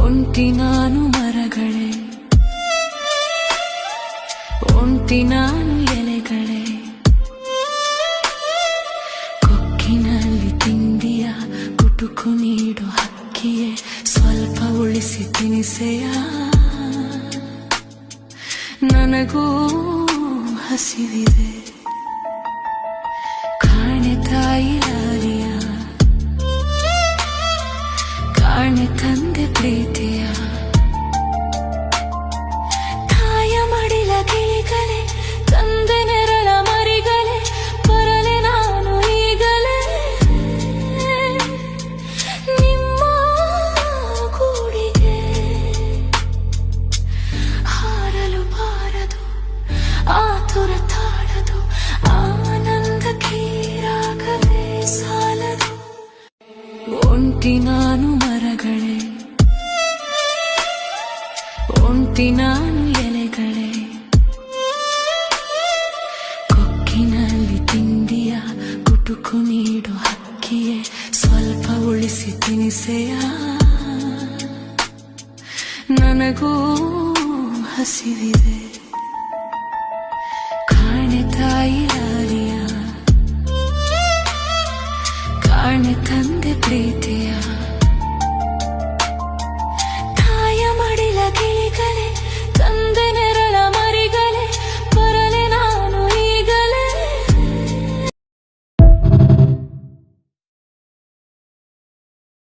ಒಂಟಿ ನಾನು ಮರಗಳೇ, ಒಂಟಿ ನಾನು ಎಲೆಗಳೇ, ಕೊಕ್ಕಿನಲ್ಲಿ ತಿಂಡಿಯ ಕುಟುಕು ನೀಡು ಹಕ್ಕಿಯೇ, ಸ್ವಲ್ಪ ಉಳಿಸಿ ತಿನಿಸೆಯ, ನನಗೂ ಹಸಿವಿದೆ. ಕಾಣೆ ತಾಯಿ ಲಾಲಿಯ, ಕಾಣೆ ತಂದೆ ಪ್ರೀತಿಯ, ತಾಯ ಮಡಿಲ ಗಿಳಿಗಳೇ, ತಂದೆ ನೆರಳ ಮರಿಗಳೇ, ಬರಲೆ ನಾನು ಈಗಲೇ ನಿಮ್ಮ ಗೂಡಿಗೆ. ಹಾರಲು ಬಾರದು, ಆತುರ ತಾಳದು, ಆನಂದ ಕೀರಾಗವೇ ಸಾಲದು. ಒಂಟಿ ನಾನು ಮರಗಳೇ, ಒಂಟಿ ನಾನು ಎಲೆಗಳೇ, ಕೊಕ್ಕಿನಲ್ಲಿ ತಿಂಡಿಯ ಕುಟುಕು ನೀಡು ಹಕ್ಕಿಯೇ, ಸ್ವಲ್ಪ ಉಳಿಸಿ ತಿನಿಸೆಯ, ನನಗೂ ಹಸಿವಿದೆ. ಕಾಣೆ ತಾಯಿ ಲಾಲಿಯ, ಕಾಣೆ ತಂದೆ ಪ್ರೀತಿ.